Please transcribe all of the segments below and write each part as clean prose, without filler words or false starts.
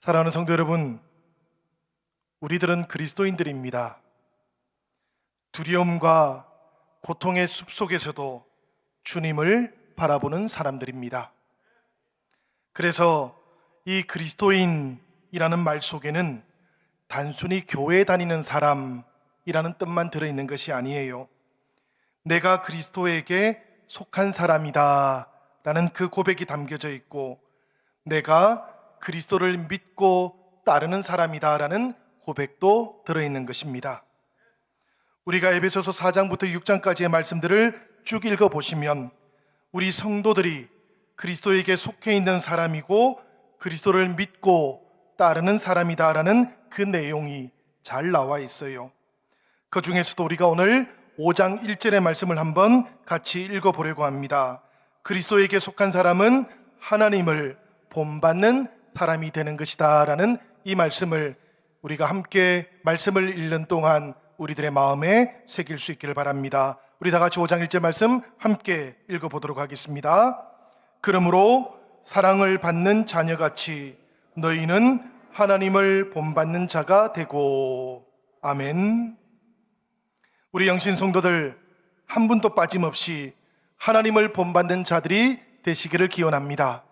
사랑하는 성도 여러분, 우리들은 그리스도인들입니다. 두려움과 고통의 숲속에서도 주님을 바라보는 사람들입니다. 그래서 이 그리스도인이라는 말 속에는 단순히 교회에 다니는 사람이라는 뜻만 들어있는 것이 아니에요. 내가 그리스도에게 속한 사람이다 라는 그 고백이 담겨져 있고, 내가 그리스도를 믿고 따르는 사람이다 라는 고백도 들어있는 것입니다. 우리가 에베소서 4장부터 6장까지의 말씀들을 쭉 읽어보시면 우리 성도들이 그리스도에게 속해 있는 사람이고 그리스도를 믿고 따르는 사람이다 라는 그 내용이 잘 나와 있어요. 그 중에서도 우리가 오늘 5장 1절의 말씀을 한번 같이 읽어보려고 합니다. 그리스도에게 속한 사람은 하나님을 본받는 사람이 되는 것이다 라는 이 말씀을 우리가 함께 말씀을 읽는 동안 우리들의 마음에 새길 수 있기를 바랍니다. 우리 다 같이 5장 1절 말씀 함께 읽어보도록 하겠습니다. 그러므로 사랑을 받는 자녀같이 너희는 하나님을 본받는 자가 되고. 아멘. 우리 영신 성도들 한 분도 빠짐없이 하나님을 본받는 자들이 되시기를 기원합니다.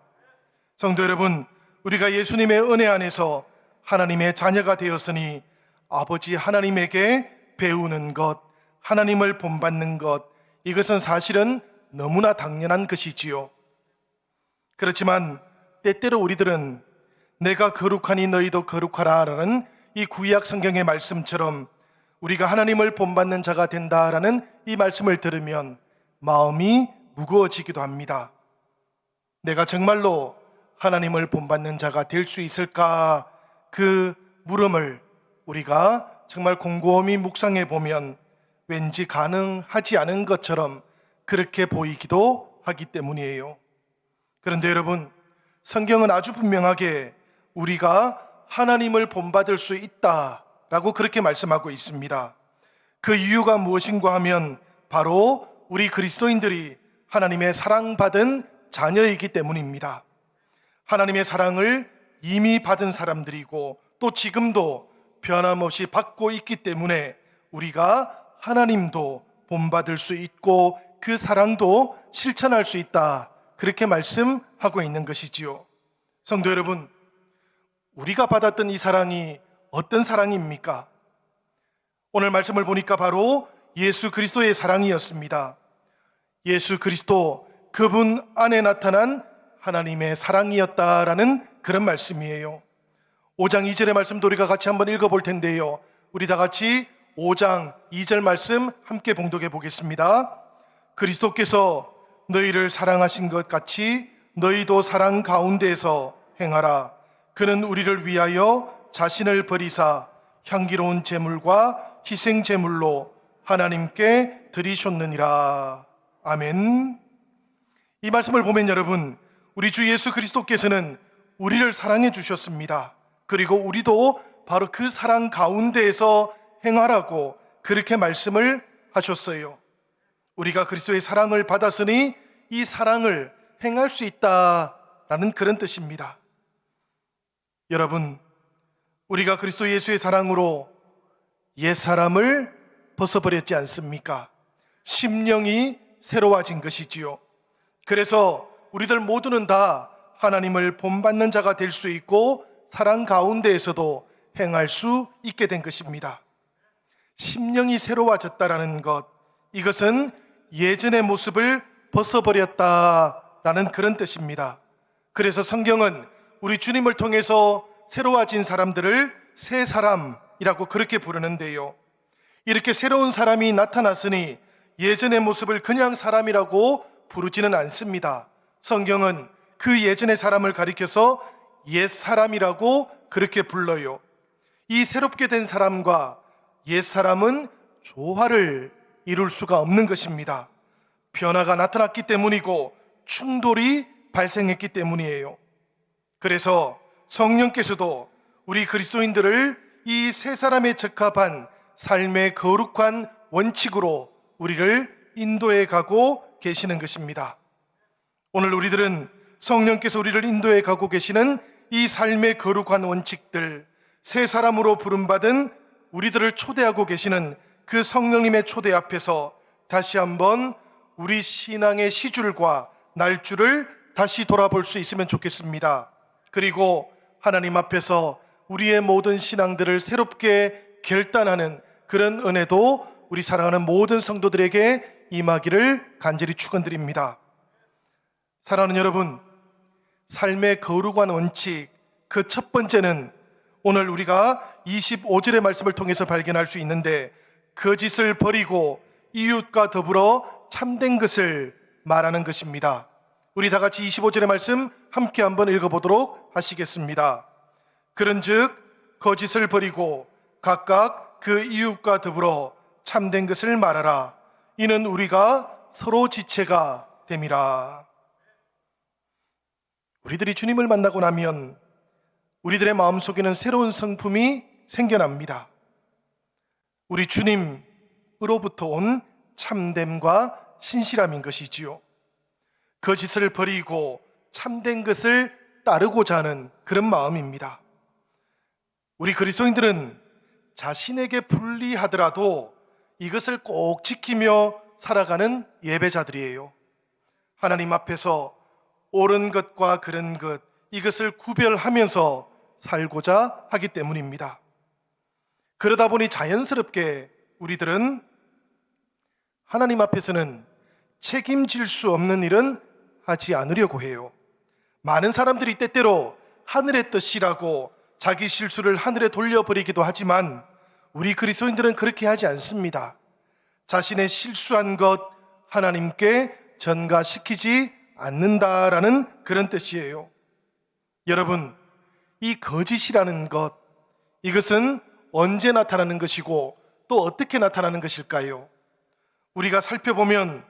성도 여러분, 우리가 예수님의 은혜 안에서 하나님의 자녀가 되었으니 아버지 하나님에게 배우는 것, 하나님을 본받는 것, 이것은 사실은 너무나 당연한 것이지요. 그렇지만 때때로 우리들은 내가 거룩하니 너희도 거룩하라 라는 이 구약 성경의 말씀처럼 우리가 하나님을 본받는 자가 된다라는 이 말씀을 들으면 마음이 무거워지기도 합니다. 내가 정말로 하나님을 본받는 자가 될 수 있을까? 그 물음을 우리가 정말 곰곰이 묵상해 보면 왠지 가능하지 않은 것처럼 그렇게 보이기도 하기 때문이에요. 그런데 여러분, 성경은 아주 분명하게 우리가 하나님을 본받을 수 있다라고 그렇게 말씀하고 있습니다. 그 이유가 무엇인가 하면 바로 우리 그리스도인들이 하나님의 사랑받은 자녀이기 때문입니다. 하나님의 사랑을 이미 받은 사람들이고 또 지금도 변함없이 받고 있기 때문에 우리가 하나님도 본받을 수 있고 그 사랑도 실천할 수 있다, 그렇게 말씀하고 있는 것이지요. 성도 여러분, 우리가 받았던 이 사랑이 어떤 사랑입니까? 오늘 말씀을 보니까 바로 예수 그리스도의 사랑이었습니다. 예수 그리스도, 그분 안에 나타난 하나님의 사랑이었다라는 그런 말씀이에요. 5장 2절의 말씀도 우리가 같이 한번 읽어볼 텐데요, 우리 다 같이 5장 2절 말씀 함께 봉독해 보겠습니다. 그리스도께서 너희를 사랑하신 것 같이 너희도 사랑 가운데에서 행하라. 그는 우리를 위하여 자신을 버리사 향기로운 제물과 희생 제물로 하나님께 드리셨느니라. 아멘. 이 말씀을 보면 여러분, 우리 주 예수 그리스도께서는 우리를 사랑해 주셨습니다. 그리고 우리도 바로 그 사랑 가운데에서 행하라고 그렇게 말씀을 하셨어요. 우리가 그리스도의 사랑을 받았으니 이 사랑을 행할 수 있다라는 그런 뜻입니다. 여러분, 우리가 그리스도 예수의 사랑으로 옛사람을 벗어버렸지 않습니까? 심령이 새로워진 것이지요. 그래서 우리들 모두는 다 하나님을 본받는 자가 될 수 있고 사랑 가운데에서도 행할 수 있게 된 것입니다. 심령이 새로워졌다라는 것, 이것은 예전의 모습을 벗어버렸다라는 그런 뜻입니다. 그래서 성경은 우리 주님을 통해서 새로워진 사람들을 새 사람이라고 그렇게 부르는데요, 이렇게 새로운 사람이 나타났으니 예전의 모습을 그냥 사람이라고 부르지는 않습니다. 성경은 그 예전의 사람을 가리켜서 옛 사람이라고 그렇게 불러요. 이 새롭게 된 사람과 옛 사람은 조화를 이룰 수가 없는 것입니다. 변화가 나타났기 때문이고 충돌이 발생했기 때문이에요. 그래서 성령께서도 우리 그리스도인들을 이 새 사람에 적합한 삶의 거룩한 원칙으로 우리를 인도해 가고 계시는 것입니다. 오늘 우리들은 성령께서 우리를 인도해 가고 계시는 이 삶의 거룩한 원칙들, 새 사람으로 부름받은 우리들을 초대하고 계시는 그 성령님의 초대 앞에서 다시 한번 우리 신앙의 시줄과 날줄을 다시 돌아볼 수 있으면 좋겠습니다. 그리고 하나님 앞에서 우리의 모든 신앙들을 새롭게 결단하는 그런 은혜도 우리 사랑하는 모든 성도들에게 임하기를 간절히 축원드립니다. 사랑하는 여러분, 삶의 거룩한 원칙, 그 첫 번째는 오늘 우리가 25절의 말씀을 통해서 발견할 수 있는데, 거짓을 버리고 이웃과 더불어 참된 것을 말하는 것입니다. 우리 다 같이 25절의 말씀 함께 한번 읽어보도록 하시겠습니다. 그런즉 거짓을 버리고 각각 그 이웃과 더불어 참된 것을 말하라. 이는 우리가 서로 지체가 됨이라. 우리들이 주님을 만나고 나면 우리들의 마음속에는 새로운 성품이 생겨납니다. 우리 주님으로부터 온 참됨과 신실함인 것이지요. 거짓을 버리고 참된 것을 따르고자 하는 그런 마음입니다. 우리 그리스도인들은 자신에게 불리하더라도 이것을 꼭 지키며 살아가는 예배자들이에요. 하나님 앞에서 옳은 것과 그른 것, 이것을 구별하면서 살고자 하기 때문입니다. 그러다 보니 자연스럽게 우리들은 하나님 앞에서는 책임질 수 없는 일은 하지 않으려고 해요. 많은 사람들이 때때로 하늘의 뜻이라고 자기 실수를 하늘에 돌려버리기도 하지만 우리 그리스도인들은 그렇게 하지 않습니다. 자신의 실수한 것 하나님께 전가시키지 않는다라는 그런 뜻이에요. 여러분, 이 거짓이라는 것, 이것은 언제 나타나는 것이고 또 어떻게 나타나는 것일까요? 우리가 살펴보면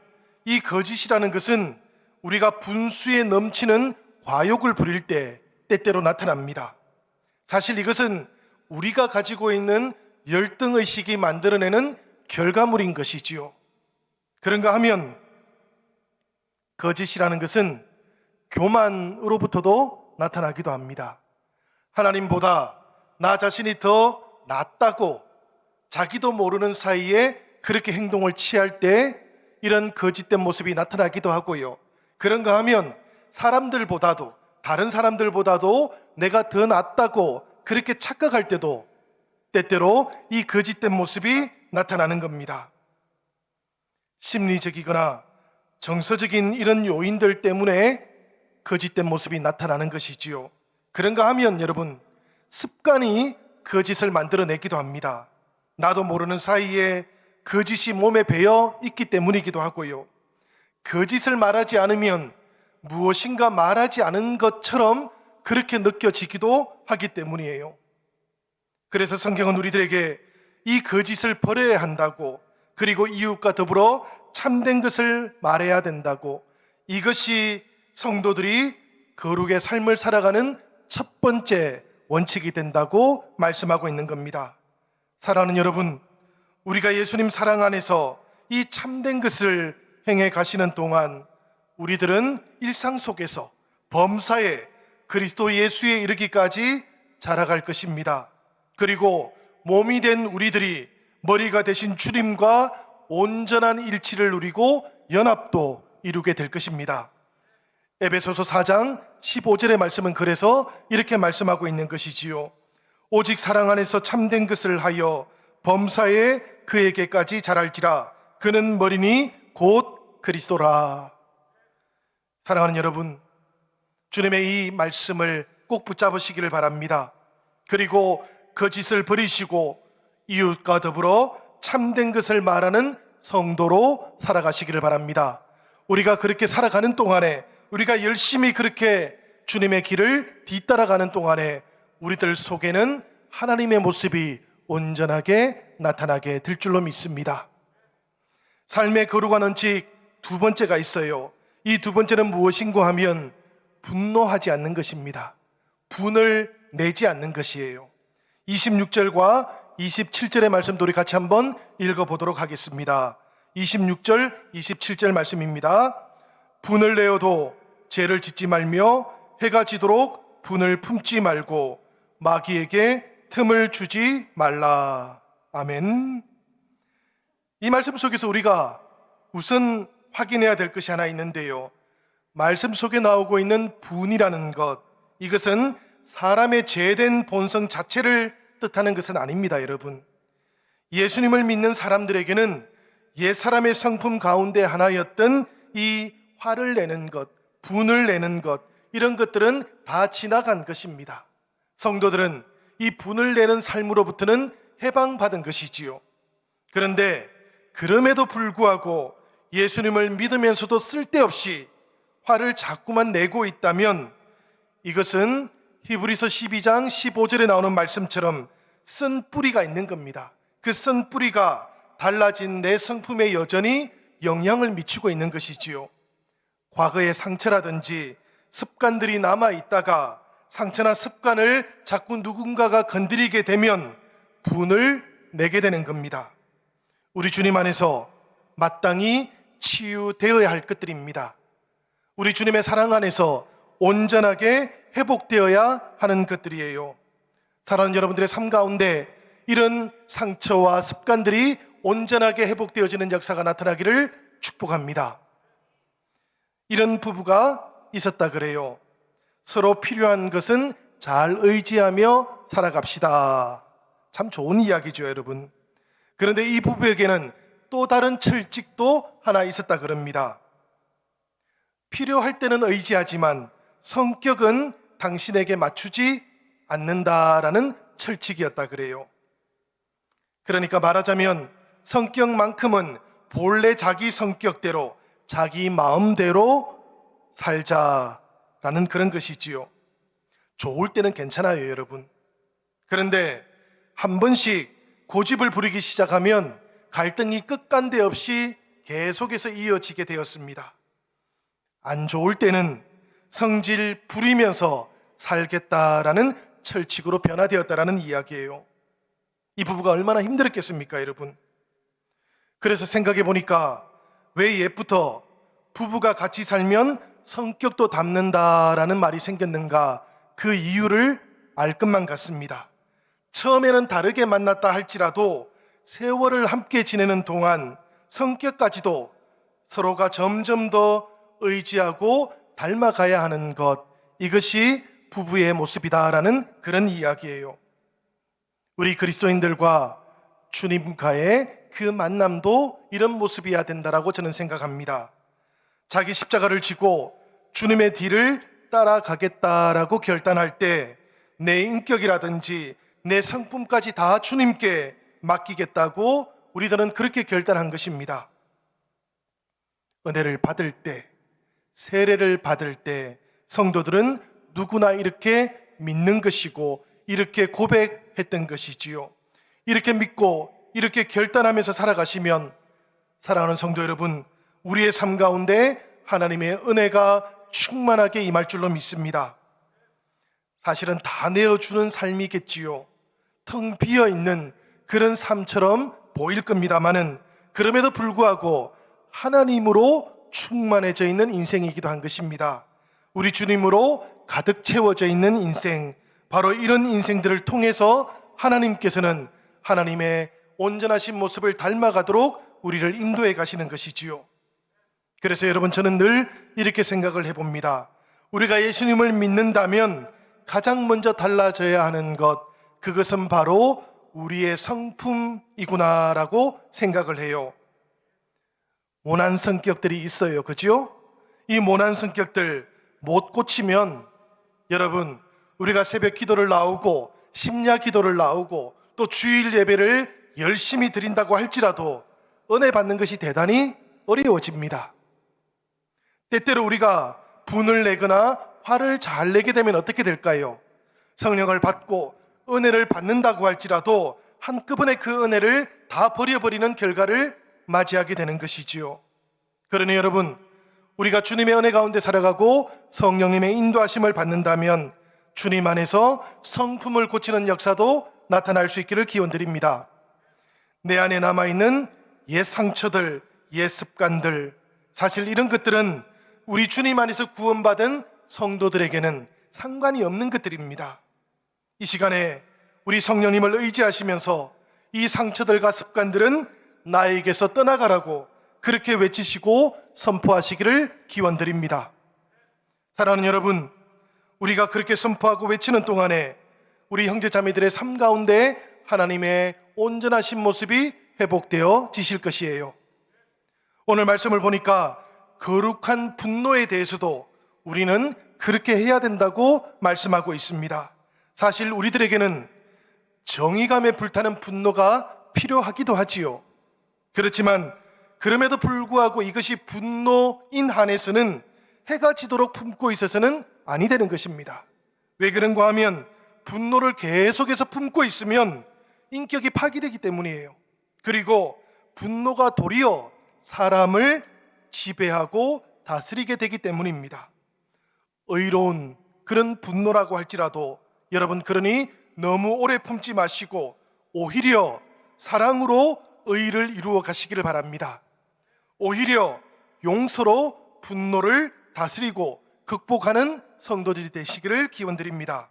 이 거짓이라는 것은 우리가 분수에 넘치는 과욕을 부릴 때 때때로 나타납니다. 사실 이것은 우리가 가지고 있는 열등의식이 만들어내는 결과물인 것이지요. 그런가 하면 거짓이라는 것은 교만으로부터도 나타나기도 합니다. 하나님보다 나 자신이 더 낫다고 자기도 모르는 사이에 그렇게 행동을 취할 때 이런 거짓된 모습이 나타나기도 하고요. 그런가 하면 사람들보다도, 다른 사람들보다도 내가 더 낫다고 그렇게 착각할 때도 때때로 이 거짓된 모습이 나타나는 겁니다. 심리적이거나 정서적인 이런 요인들 때문에 거짓된 모습이 나타나는 것이지요. 그런가 하면 여러분, 습관이 거짓을 만들어내기도 합니다. 나도 모르는 사이에 거짓이 몸에 배어 있기 때문이기도 하고요. 거짓을 말하지 않으면 무엇인가 말하지 않은 것처럼 그렇게 느껴지기도 하기 때문이에요. 그래서 성경은 우리들에게 이 거짓을 버려야 한다고, 그리고 이웃과 더불어 참된 것을 말해야 된다고, 이것이 성도들이 거룩의 삶을 살아가는 첫 번째 원칙이 된다고 말씀하고 있는 겁니다. 사랑하는 여러분, 우리가 예수님 사랑 안에서 이 참된 것을 행해 가시는 동안 우리들은 일상 속에서 범사에 그리스도 예수에 이르기까지 자라갈 것입니다. 그리고 몸이 된 우리들이 머리가 되신 주님과 온전한 일치를 누리고 연합도 이루게 될 것입니다. 에베소서 4장 15절의 말씀은 그래서 이렇게 말씀하고 있는 것이지요. 오직 사랑 안에서 참된 것을 하여 범사에 그에게까지 자랄지라. 그는 머리니 곧 그리스도라. 사랑하는 여러분, 주님의 이 말씀을 꼭 붙잡으시기를 바랍니다. 그리고 거짓을 버리시고 이웃과 더불어 참된 것을 말하는 성도로 살아가시기를 바랍니다. 우리가 그렇게 살아가는 동안에, 우리가 열심히 그렇게 주님의 길을 뒤따라가는 동안에 우리들 속에는 하나님의 모습이 온전하게 나타나게 될 줄로 믿습니다. 삶의 거룩한 원칙 두 번째가 있어요. 이 두 번째는 무엇인가 하면 분노하지 않는 것입니다. 분을 내지 않는 것이에요. 26절과 27절의 말씀도 우리 같이 한번 읽어보도록 하겠습니다. 26절, 27절 말씀입니다. 분을 내어도 죄를 짓지 말며 해가 지도록 분을 품지 말고 마귀에게 틈을 주지 말라. 아멘. 이 말씀 속에서 우리가 우선 확인해야 될 것이 하나 있는데요. 말씀 속에 나오고 있는 분이라는 것, 이것은 사람의 죄된 본성 자체를 뜻하는 것은 아닙니다, 여러분. 예수님을 믿는 사람들에게는 옛사람의 성품 가운데 하나였던 이 화를 내는 것, 분을 내는 것, 이런 것들은 다 지나간 것입니다. 성도들은 이 분을 내는 삶으로부터는 해방받은 것이지요. 그런데 그럼에도 불구하고 예수님을 믿으면서도 쓸데없이 화를 자꾸만 내고 있다면 이것은 히브리서 12장 15절에 나오는 말씀처럼 쓴 뿌리가 있는 겁니다. 그 쓴 뿌리가 달라진 내 성품에 여전히 영향을 미치고 있는 것이지요. 과거의 상처라든지 습관들이 남아있다가 상처나 습관을 자꾸 누군가가 건드리게 되면 분을 내게 되는 겁니다. 우리 주님 안에서 마땅히 치유되어야 할 것들입니다. 우리 주님의 사랑 안에서 온전하게 회복되어야 하는 것들이에요. 사랑하는 여러분들의 삶 가운데 이런 상처와 습관들이 온전하게 회복되어지는 역사가 나타나기를 축복합니다. 이런 부부가 있었다 그래요. 서로 필요한 것은 잘 의지하며 살아갑시다. 참 좋은 이야기죠, 여러분. 그런데 이 부부에게는 또 다른 철칙도 하나 있었다 그럽니다. 필요할 때는 의지하지만 성격은 당신에게 맞추지 않는다라는 철칙이었다 그래요. 그러니까 말하자면 성격만큼은 본래 자기 성격대로, 자기 마음대로 살자라는 그런 것이지요. 좋을 때는 괜찮아요, 여러분. 그런데 한 번씩 고집을 부리기 시작하면 갈등이 끝간데 없이 계속해서 이어지게 되었습니다. 안 좋을 때는 성질 부리면서 살겠다라는 철칙으로 변화되었다라는 이야기예요. 이 부부가 얼마나 힘들었겠습니까, 여러분? 그래서 생각해 보니까 왜 옛부터 부부가 같이 살면 성격도 닮는다라는 말이 생겼는가, 그 이유를 알 것만 같습니다. 처음에는 다르게 만났다 할지라도 세월을 함께 지내는 동안 성격까지도 서로가 점점 더 의지하고 닮아가야 하는 것, 이것이 부부의 모습이다라는 그런 이야기예요. 우리 그리스도인들과 주님과의 그 만남도 이런 모습이어야 된다라고 저는 생각합니다. 자기 십자가를 지고 주님의 뒤를 따라가겠다라고 결단할 때 내 인격이라든지 내 성품까지 다 주님께 맡기겠다고 우리들은 그렇게 결단한 것입니다. 은혜를 받을 때, 세례를 받을 때 성도들은 누구나 이렇게 믿는 것이고 이렇게 고백했던 것이지요. 이렇게 믿고 이렇게 결단하면서 살아가시면, 사랑하는 성도 여러분, 우리의 삶 가운데 하나님의 은혜가 충만하게 임할 줄로 믿습니다. 사실은 다 내어주는 삶이겠지요. 텅 비어있는 그런 삶처럼 보일 겁니다마는 그럼에도 불구하고 하나님으로 충만해져 있는 인생이기도 한 것입니다. 우리 주님으로 가득 채워져 있는 인생, 바로 이런 인생들을 통해서 하나님께서는 하나님의 온전하신 모습을 닮아가도록 우리를 인도해 가시는 것이지요. 그래서 여러분, 저는 늘 이렇게 생각을 해봅니다. 우리가 예수님을 믿는다면 가장 먼저 달라져야 하는 것, 그것은 바로 우리의 성품이구나라고 생각을 해요. 모난 성격들이 있어요, 그죠? 이 모난 성격들 못 고치면, 여러분, 우리가 새벽 기도를 나오고 심야 기도를 나오고 또 주일 예배를 열심히 드린다고 할지라도 은혜 받는 것이 대단히 어려워집니다. 때때로 우리가 분을 내거나 화를 잘 내게 되면 어떻게 될까요? 성령을 받고 은혜를 받는다고 할지라도 한꺼번에 그 은혜를 다 버려버리는 결과를 맞이하게 되는 것이지요. 그러니 여러분, 우리가 주님의 은혜 가운데 살아가고 성령님의 인도하심을 받는다면 주님 안에서 성품을 고치는 역사도 나타날 수 있기를 기원드립니다. 내 안에 남아있는 옛 상처들, 옛 습관들, 사실 이런 것들은 우리 주님 안에서 구원받은 성도들에게는 상관이 없는 것들입니다. 이 시간에 우리 성령님을 의지하시면서 이 상처들과 습관들은 나에게서 떠나가라고 그렇게 외치시고 선포하시기를 기원드립니다. 사랑하는 여러분, 우리가 그렇게 선포하고 외치는 동안에 우리 형제자매들의 삶 가운데 하나님의 온전하신 모습이 회복되어 지실 것이에요. 오늘 말씀을 보니까 거룩한 분노에 대해서도 우리는 그렇게 해야 된다고 말씀하고 있습니다. 사실 우리들에게는 정의감에 불타는 분노가 필요하기도 하지요. 그렇지만 그럼에도 불구하고 이것이 분노인 한에서는 해가 지도록 품고 있어서는 아니 되는 것입니다. 왜 그런가 하면 분노를 계속해서 품고 있으면 인격이 파괴되기 때문이에요. 그리고 분노가 도리어 사람을 지배하고 다스리게 되기 때문입니다. 의로운 그런 분노라고 할지라도 여러분, 그러니 너무 오래 품지 마시고 오히려 사랑으로 의를 이루어 가시기를 바랍니다. 오히려 용서로 분노를 다스리고 극복하는 성도들이 되시기를 기원드립니다.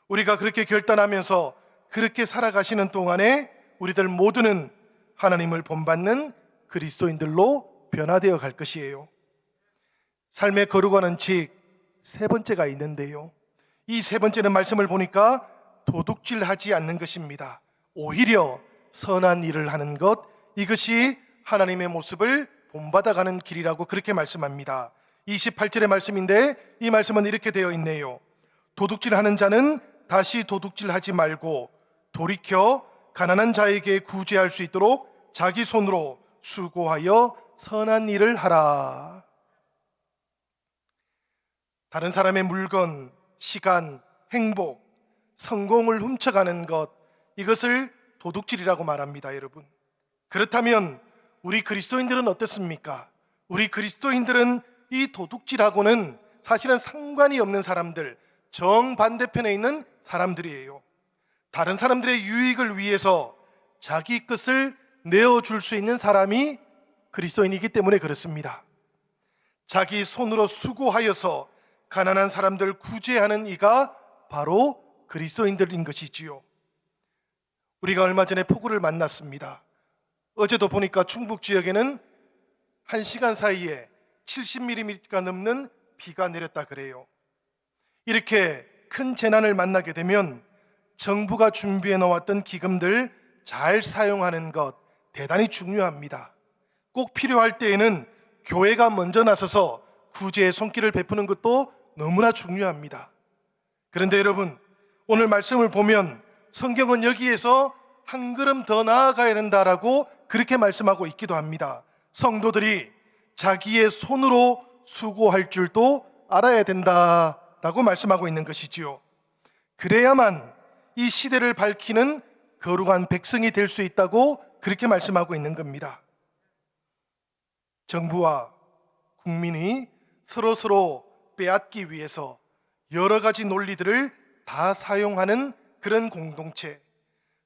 우리가 그렇게 결단하면서 그렇게 살아가시는 동안에 우리들 모두는 하나님을 본받는 그리스도인들로 변화되어 갈 것이에요. 삶의 거룩한 원칙 세 번째가 있는데요, 이 세 번째는 말씀을 보니까 도둑질하지 않는 것입니다. 오히려 선한 일을 하는 것, 이것이 하나님의 모습을 본받아가는 길이라고 그렇게 말씀합니다. 28절의 말씀인데 이 말씀은 이렇게 되어 있네요. 도둑질하는 자는 다시 도둑질하지 말고 돌이켜 가난한 자에게 구제할 수 있도록 자기 손으로 수고하여 선한 일을 하라. 다른 사람의 물건, 시간, 행복, 성공을 훔쳐가는 것, 이것을 도둑질이라고 말합니다, 여러분. 그렇다면 우리 그리스도인들은 어떻습니까? 우리 그리스도인들은 이 도둑질하고는 사실은 상관이 없는 사람들, 정반대편에 있는 사람들이에요. 다른 사람들의 유익을 위해서 자기 것을 내어줄 수 있는 사람이 그리스도인이기 때문에 그렇습니다. 자기 손으로 수고하여서 가난한 사람들 구제하는 이가 바로 그리스도인들인 것이지요. 우리가 얼마 전에 폭우를 만났습니다. 어제도 보니까 충북 지역에는 1시간 사이에 70mm가 넘는 비가 내렸다 그래요. 이렇게 큰 재난을 만나게 되면 정부가 준비해 놓았던 기금들 잘 사용하는 것 대단히 중요합니다. 꼭 필요할 때에는 교회가 먼저 나서서 구제의 손길을 베푸는 것도 너무나 중요합니다. 그런데 여러분, 오늘 말씀을 보면 성경은 여기에서 한 걸음 더 나아가야 된다라고 그렇게 말씀하고 있기도 합니다. 성도들이 자기의 손으로 수고할 줄도 알아야 된다라고 말씀하고 있는 것이지요. 그래야만 이 시대를 밝히는 거룩한 백성이 될 수 있다고 그렇게 말씀하고 있는 겁니다. 정부와 국민이 서로 빼앗기 위해서 여러 가지 논리들을 다 사용하는 그런 공동체,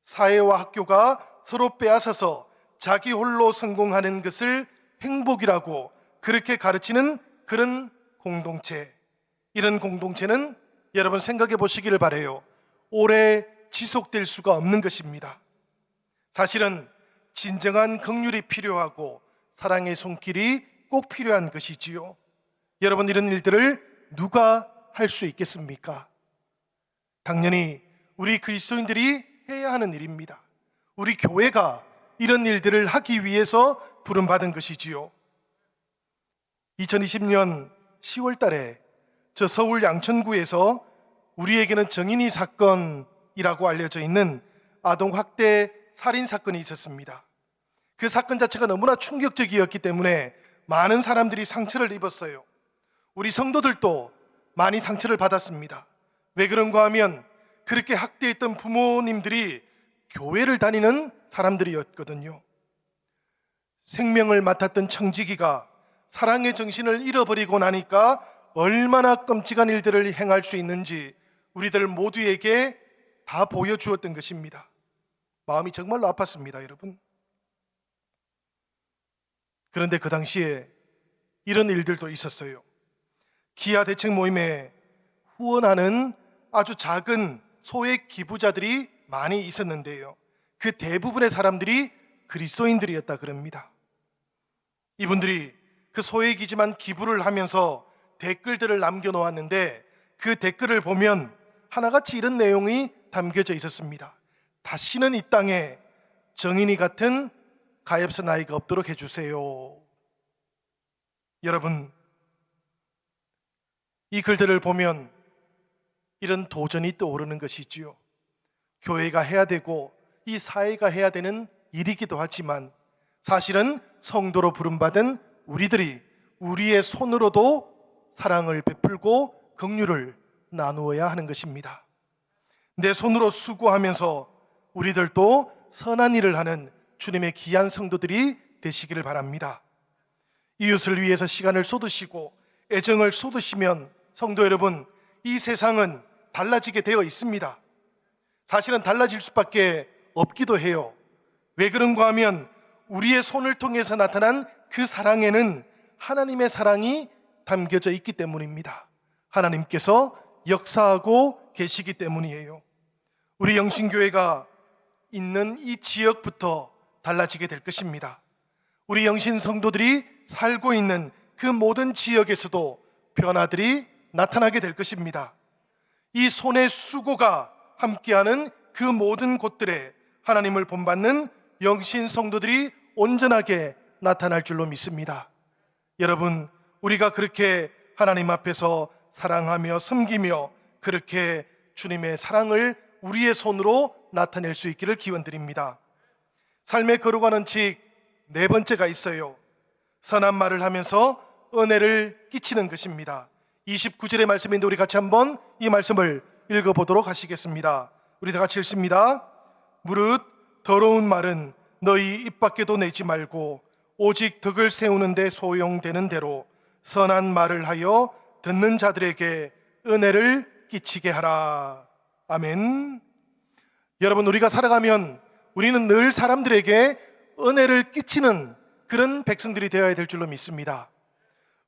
사회와 학교가 서로 빼앗아서 자기 홀로 성공하는 것을 행복이라고 그렇게 가르치는 그런 공동체, 이런 공동체는 여러분 생각해 보시기를 바라요. 오래 지속될 수가 없는 것입니다. 사실은 진정한 긍휼이 필요하고 사랑의 손길이 꼭 필요한 것이지요. 여러분, 이런 일들을 누가 할 수 있겠습니까? 당연히 우리 그리스도인들이 해야 하는 일입니다. 우리 교회가 이런 일들을 하기 위해서 부름받은 것이지요. 2020년 10월 달에 저 서울 양천구에서 우리에게는 정인이 사건이라고 알려져 있는 아동 학대 살인 사건이 있었습니다. 그 사건 자체가 너무나 충격적이었기 때문에 많은 사람들이 상처를 입었어요. 우리 성도들도 많이 상처를 받았습니다. 왜 그런가 하면 그렇게 학대했던 부모님들이 교회를 다니는 사람들이었거든요. 생명을 맡았던 청지기가 사랑의 정신을 잃어버리고 나니까 얼마나 끔찍한 일들을 행할 수 있는지 우리들 모두에게 다 보여주었던 것입니다. 마음이 정말로 아팠습니다, 여러분. 그런데 그 당시에 이런 일들도 있었어요. 기아 대책 모임에 후원하는 아주 작은 소액 기부자들이 많이 있었는데요. 그 대부분의 사람들이 그리스도인들이었다 그럽니다. 이분들이 그 소액이지만 기부를 하면서 댓글들을 남겨놓았는데 그 댓글을 보면 하나같이 이런 내용이 담겨져 있었습니다. 다시는 이 땅에 정인이 같은 가엾은 아이가 없도록 해주세요. 여러분, 이 글들을 보면 이런 도전이 떠오르는 것이지요. 교회가 해야 되고 이 사회가 해야 되는 일이기도 하지만 사실은 성도로 부름받은 우리들이 우리의 손으로도 사랑을 베풀고 긍휼을 나누어야 하는 것입니다. 내 손으로 수고하면서 우리들도 선한 일을 하는 주님의 귀한 성도들이 되시기를 바랍니다. 이웃을 위해서 시간을 쏟으시고 애정을 쏟으시면 성도 여러분, 이 세상은 달라지게 되어 있습니다. 사실은 달라질 수밖에 없기도 해요. 왜 그런가 하면 우리의 손을 통해서 나타난 그 사랑에는 하나님의 사랑이 담겨져 있기 때문입니다. 하나님께서 역사하고 계시기 때문이에요. 우리 영신교회가 있는 이 지역부터 달라지게 될 것입니다. 우리 영신 성도들이 살고 있는 그 모든 지역에서도 변화들이 나타나게 될 것입니다. 이 손의 수고가 함께하는 그 모든 곳들에 하나님을 본받는 영신 성도들이 온전하게 나타날 줄로 믿습니다. 여러분, 우리가 그렇게 하나님 앞에서 사랑하며 섬기며 그렇게 주님의 사랑을 우리의 손으로 나타낼 수 있기를 기원드립니다. 삶의 거룩한 칙 네 번째가 있어요. 선한 말을 하면서 은혜를 끼치는 것입니다. 29절의 말씀인데 우리 같이 한번 이 말씀을 읽어보도록 하시겠습니다. 우리 다 같이 읽습니다. 무릇 더러운 말은 너희 입 밖에도 내지 말고 오직 덕을 세우는 데 소용되는 대로 선한 말을 하여 듣는 자들에게 은혜를 끼치게 하라. 아멘. 여러분, 우리가 살아가면 우리는 늘 사람들에게 은혜를 끼치는 그런 백성들이 되어야 될 줄로 믿습니다.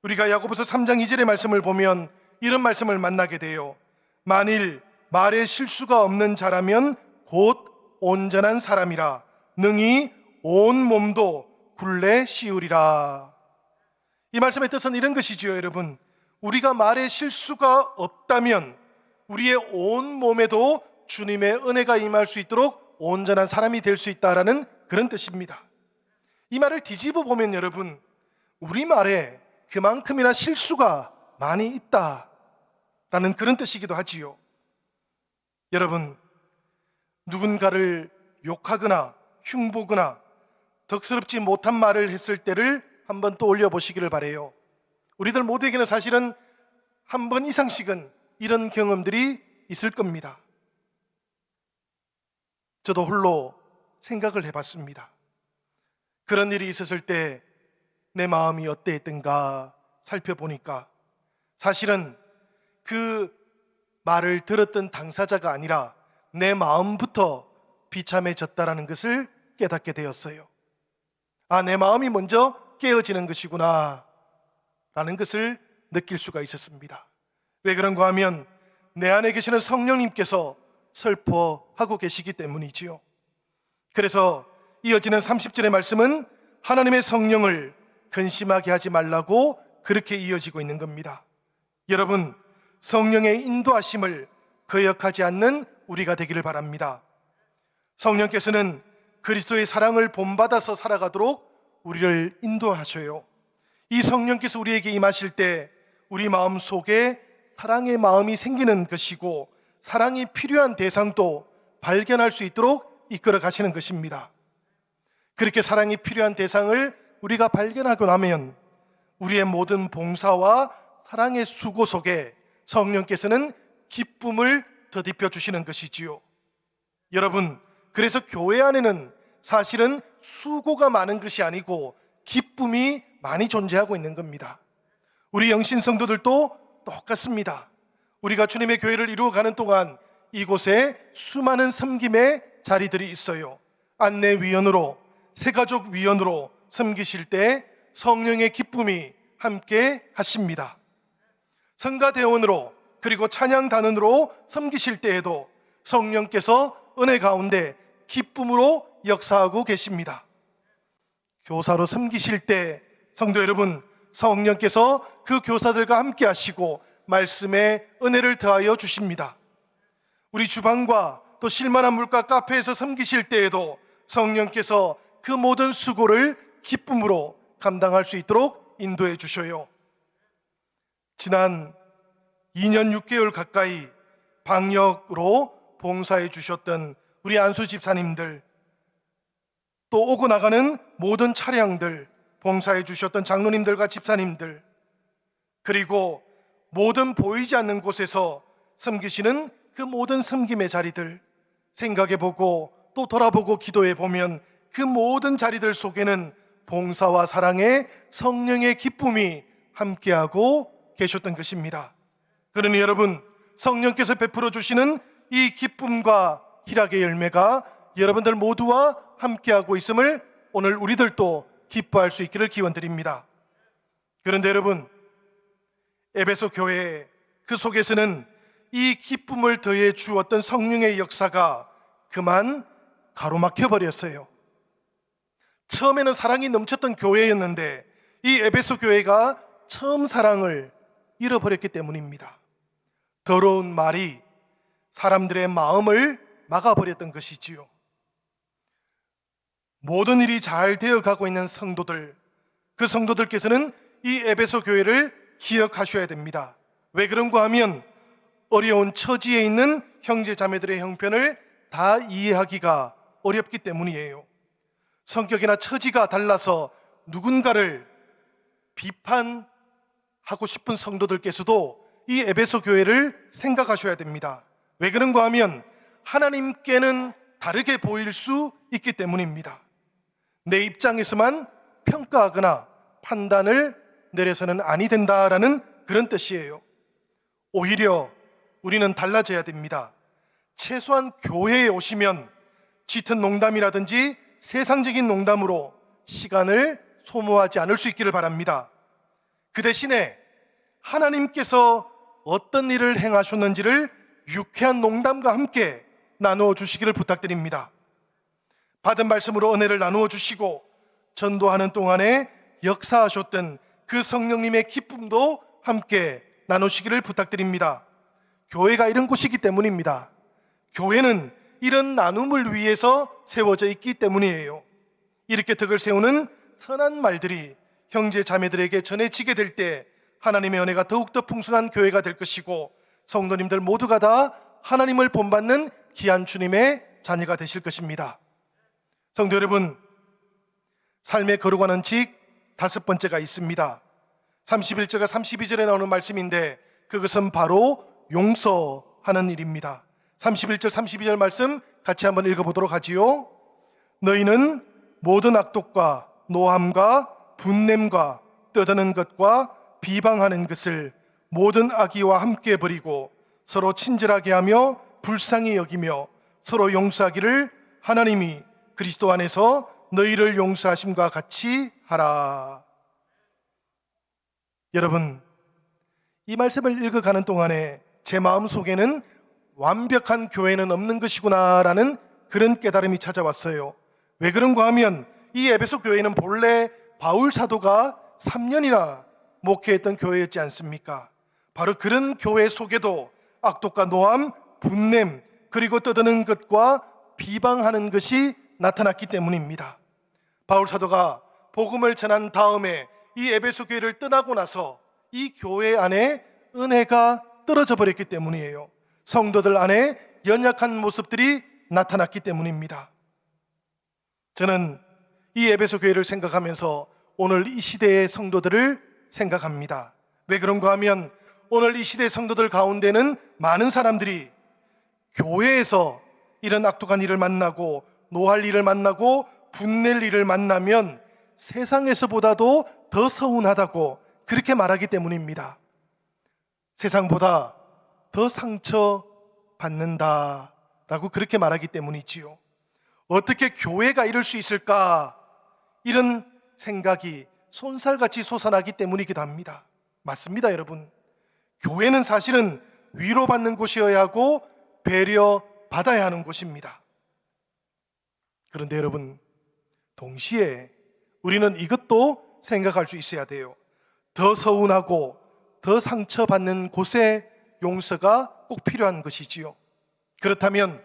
우리가 야고보서 3장 2절의 말씀을 보면 이런 말씀을 만나게 돼요. 만일 말에 실수가 없는 자라면 곧 온전한 사람이라 능히 온 몸도 굴레 씌우리라. 이 말씀의 뜻은 이런 것이지요. 여러분, 우리가 말에 실수가 없다면 우리의 온 몸에도 주님의 은혜가 임할 수 있도록 온전한 사람이 될 수 있다라는 그런 뜻입니다. 이 말을 뒤집어 보면 여러분, 우리 말에 그만큼이나 실수가 많이 있다라는 그런 뜻이기도 하지요. 여러분, 누군가를 욕하거나 흉보거나 덕스럽지 못한 말을 했을 때를 한번 떠올려 보시기를 바라요. 우리들 모두에게는 사실은 한 번 이상씩은 이런 경험들이 있을 겁니다. 저도 홀로 생각을 해봤습니다. 그런 일이 있었을 때 내 마음이 어땠던가 살펴보니까 사실은 그 말을 들었던 당사자가 아니라 내 마음부터 비참해졌다라는 것을 깨닫게 되었어요. 아, 내 마음이 먼저 깨어지는 것이구나 라는 것을 느낄 수가 있었습니다. 왜 그런가 하면 내 안에 계시는 성령님께서 슬퍼하고 계시기 때문이지요. 그래서 이어지는 30절의 말씀은 하나님의 성령을 근심하게 하지 말라고 그렇게 이어지고 있는 겁니다. 여러분, 성령의 인도하심을 거역하지 않는 우리가 되기를 바랍니다. 성령께서는 그리스도의 사랑을 본받아서 살아가도록 우리를 인도하셔요. 이 성령께서 우리에게 임하실 때 우리 마음 속에 사랑의 마음이 생기는 것이고 사랑이 필요한 대상도 발견할 수 있도록 이끌어 가시는 것입니다. 그렇게 사랑이 필요한 대상을 우리가 발견하고 나면 우리의 모든 봉사와 사랑의 수고 속에 성령께서는 기쁨을 더딥혀 주시는 것이지요. 여러분, 그래서 교회 안에는 사실은 수고가 많은 것이 아니고 기쁨이 많이 존재하고 있는 겁니다. 우리 영신 성도들도 똑같습니다. 우리가 주님의 교회를 이루어가는 동안 이곳에 수많은 섬김의 자리들이 있어요. 안내위원으로, 새가족위원으로 섬기실 때 성령의 기쁨이 함께 하십니다. 성가대원으로 그리고 찬양 단원으로 섬기실 때에도 성령께서 은혜 가운데 기쁨으로 역사하고 계십니다. 교사로 섬기실 때 성도 여러분, 성령께서 그 교사들과 함께 하시고 말씀에 은혜를 더하여 주십니다. 우리 주방과 또 실만한 물가 카페에서 섬기실 때에도 성령께서 그 모든 수고를 기쁨으로 감당할 수 있도록 인도해 주셔요. 지난 2년 6개월 가까이 방역으로 봉사해 주셨던 우리 안수 집사님들, 또 오고 나가는 모든 차량들 봉사해 주셨던 장로님들과 집사님들, 그리고 모든 보이지 않는 곳에서 섬기시는 그 모든 섬김의 자리들 생각해 보고 또 돌아보고 기도해 보면 그 모든 자리들 속에는 봉사와 사랑의 성령의 기쁨이 함께하고 계셨던 것입니다. 그러니 여러분, 성령께서 베풀어 주시는 이 기쁨과 희락의 열매가 여러분들 모두와 함께하고 있음을 오늘 우리들도 기뻐할 수 있기를 기원드립니다. 그런데 여러분, 에베소 교회 그 속에서는 이 기쁨을 더해 주었던 성령의 역사가 그만 가로막혀 버렸어요. 처음에는 사랑이 넘쳤던 교회였는데 이 에베소 교회가 처음 사랑을 잃어버렸기 때문입니다. 더러운 말이 사람들의 마음을 막아버렸던 것이지요. 모든 일이 잘 되어가고 있는 성도들, 그 성도들께서는 이 에베소 교회를 기억하셔야 됩니다. 왜 그런가 하면 어려운 처지에 있는 형제 자매들의 형편을 다 이해하기가 어렵기 때문이에요. 성격이나 처지가 달라서 누군가를 비판하고 싶은 성도들께서도 이 에베소 교회를 생각하셔야 됩니다. 왜 그런가 하면 하나님께는 다르게 보일 수 있기 때문입니다. 내 입장에서만 평가하거나 판단을 내려서는 아니 된다라는 그런 뜻이에요. 오히려 우리는 달라져야 됩니다. 최소한 교회에 오시면 짙은 농담이라든지 세상적인 농담으로 시간을 소모하지 않을 수 있기를 바랍니다. 그 대신에 하나님께서 어떤 일을 행하셨는지를 유쾌한 농담과 함께 나누어 주시기를 부탁드립니다. 받은 말씀으로 은혜를 나누어 주시고 전도하는 동안에 역사하셨던 그 성령님의 기쁨도 함께 나누시기를 부탁드립니다. 교회가 이런 곳이기 때문입니다. 교회는 이런 나눔을 위해서 세워져 있기 때문이에요. 이렇게 덕을 세우는 선한 말들이 형제 자매들에게 전해지게 될 때 하나님의 은혜가 더욱더 풍성한 교회가 될 것이고 성도님들 모두가 다 하나님을 본받는 귀한 주님의 자녀가 되실 것입니다. 성도 여러분, 삶의 거룩한 원칙 5번째가 있습니다. 31절과 32절에 나오는 말씀인데 그것은 바로 용서하는 일입니다. 31절 32절 말씀 같이 한번 읽어보도록 하지요. 너희는 모든 악독과 노함과 분냄과 떠드는 것과 비방하는 것을 모든 악의와 함께 버리고 서로 친절하게 하며 불쌍히 여기며 서로 용서하기를 하나님이 그리스도 안에서 너희를 용서하심과 같이 하라. 여러분, 이 말씀을 읽어가는 동안에 제 마음속에는 완벽한 교회는 없는 것이구나라는 그런 깨달음이 찾아왔어요. 왜 그런가 하면 이 에베소 교회는 본래 바울 사도가 3년이나 목회했던 교회였지 않습니까? 바로 그런 교회 속에도 악독과 노함, 분냄, 그리고 떠드는 것과 비방하는 것이 나타났기 때문입니다. 바울 사도가 복음을 전한 다음에 이 에베소 교회를 떠나고 나서 이 교회 안에 은혜가 떨어져 버렸기 때문이에요. 성도들 안에 연약한 모습들이 나타났기 때문입니다. 저는 이 에베소 교회를 생각하면서 오늘 이 시대의 성도들을 생각합니다. 왜 그런가 하면 오늘 이 시대 성도들 가운데는 많은 사람들이 교회에서 이런 악독한 일을 만나고 노할 일을 만나고 분낼 일을 만나면 세상에서보다도 더 서운하다고 그렇게 말하기 때문입니다. 세상보다 더 상처받는다라고 그렇게 말하기 때문이지요. 어떻게 교회가 이럴 수 있을까? 이런 생각이 쏜살같이 솟아나기 때문이기도 합니다. 맞습니다, 여러분. 교회는 사실은 위로받는 곳이어야 하고 배려받아야 하는 곳입니다. 그런데 여러분, 동시에 우리는 이것도 생각할 수 있어야 돼요. 더 서운하고 더 상처받는 곳에 용서가 꼭 필요한 것이지요. 그렇다면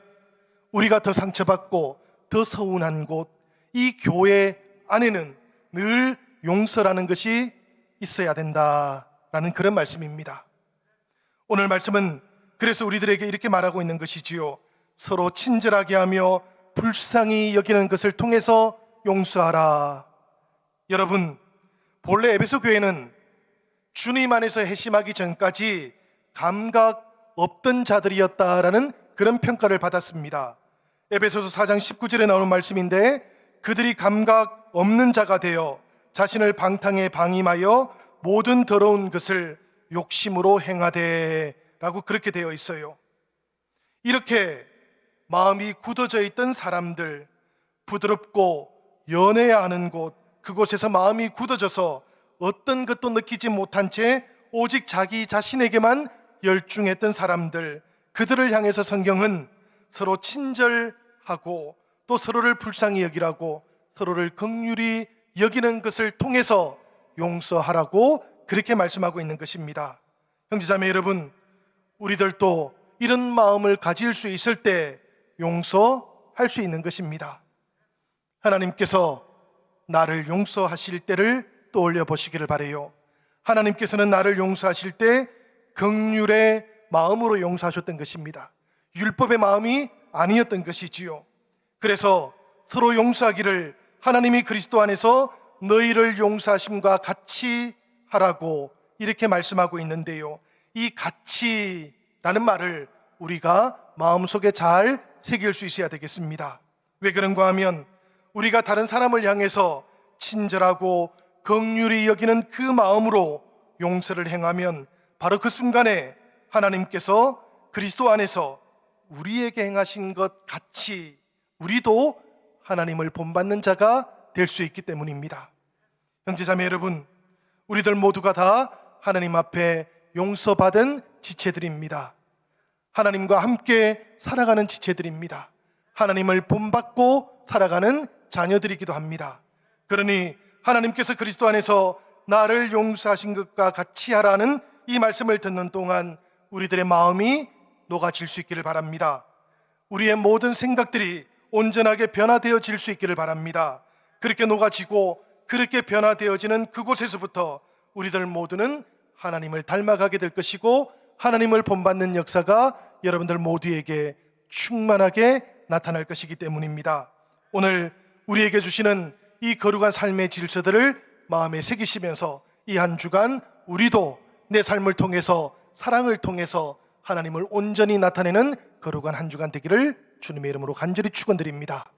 우리가 더 상처받고 더 서운한 곳, 이 교회 안에는 늘 용서라는 것이 있어야 된다라는 그런 말씀입니다. 오늘 말씀은 그래서 우리들에게 이렇게 말하고 있는 것이지요. 서로 친절하게 하며 불쌍히 여기는 것을 통해서 용서하라. 여러분, 본래 에베소 교회는 주님 안에서 회심하기 전까지 감각 없던 자들이었다라는 그런 평가를 받았습니다. 에베소서 4장 19절에 나오는 말씀인데, 그들이 감각 없는 자가 되어 자신을 방탕에 방임하여 모든 더러운 것을 욕심으로 행하되 라고 그렇게 되어 있어요. 이렇게 마음이 굳어져 있던 사람들, 부드럽고 연해야 하는 곳, 그곳에서 마음이 굳어져서 어떤 것도 느끼지 못한 채 오직 자기 자신에게만 열중했던 사람들, 그들을 향해서 성경은 서로 친절하고 또 서로를 불쌍히 여기라고, 서로를 긍휼히 여기는 것을 통해서 용서하라고 그렇게 말씀하고 있는 것입니다. 형제자매 여러분, 우리들도 이런 마음을 가질 수 있을 때 용서할 수 있는 것입니다. 하나님께서 나를 용서하실 때를 떠올려 보시기를 바라요. 하나님께서는 나를 용서하실 때 긍휼의 마음으로 용서하셨던 것입니다. 율법의 마음이 아니었던 것이지요. 그래서 서로 용서하기를 하나님이 그리스도 안에서 너희를 용서하심과 같이 하라고 이렇게 말씀하고 있는데요, 이 같이라는 말을 우리가 마음속에 잘 새길 수 있어야 되겠습니다. 왜 그런가 하면 우리가 다른 사람을 향해서 친절하고 긍휼히 여기는 그 마음으로 용서를 행하면 바로 그 순간에 하나님께서 그리스도 안에서 우리에게 행하신 것 같이 우리도 하나님을 본받는 자가 될 수 있기 때문입니다. 형제자매 여러분, 우리들 모두가 다 하나님 앞에 용서받은 지체들입니다. 하나님과 함께 살아가는 지체들입니다. 하나님을 본받고 살아가는 자녀들이기도 합니다. 그러니 하나님께서 그리스도 안에서 나를 용서하신 것과 같이 하라는 이 말씀을 듣는 동안 우리들의 마음이 녹아질 수 있기를 바랍니다. 우리의 모든 생각들이 온전하게 변화되어질 수 있기를 바랍니다. 그렇게 녹아지고 그렇게 변화되어지는 그곳에서부터 우리들 모두는 하나님을 닮아가게 될 것이고 하나님을 본받는 역사가 여러분들 모두에게 충만하게 나타날 것이기 때문입니다. 오늘 우리에게 주시는 이 거룩한 삶의 질서들을 마음에 새기시면서 이 한 주간 우리도 내 삶을 통해서, 사랑을 통해서 하나님을 온전히 나타내는 거룩한 한 주간 되기를 주님의 이름으로 간절히 축원드립니다.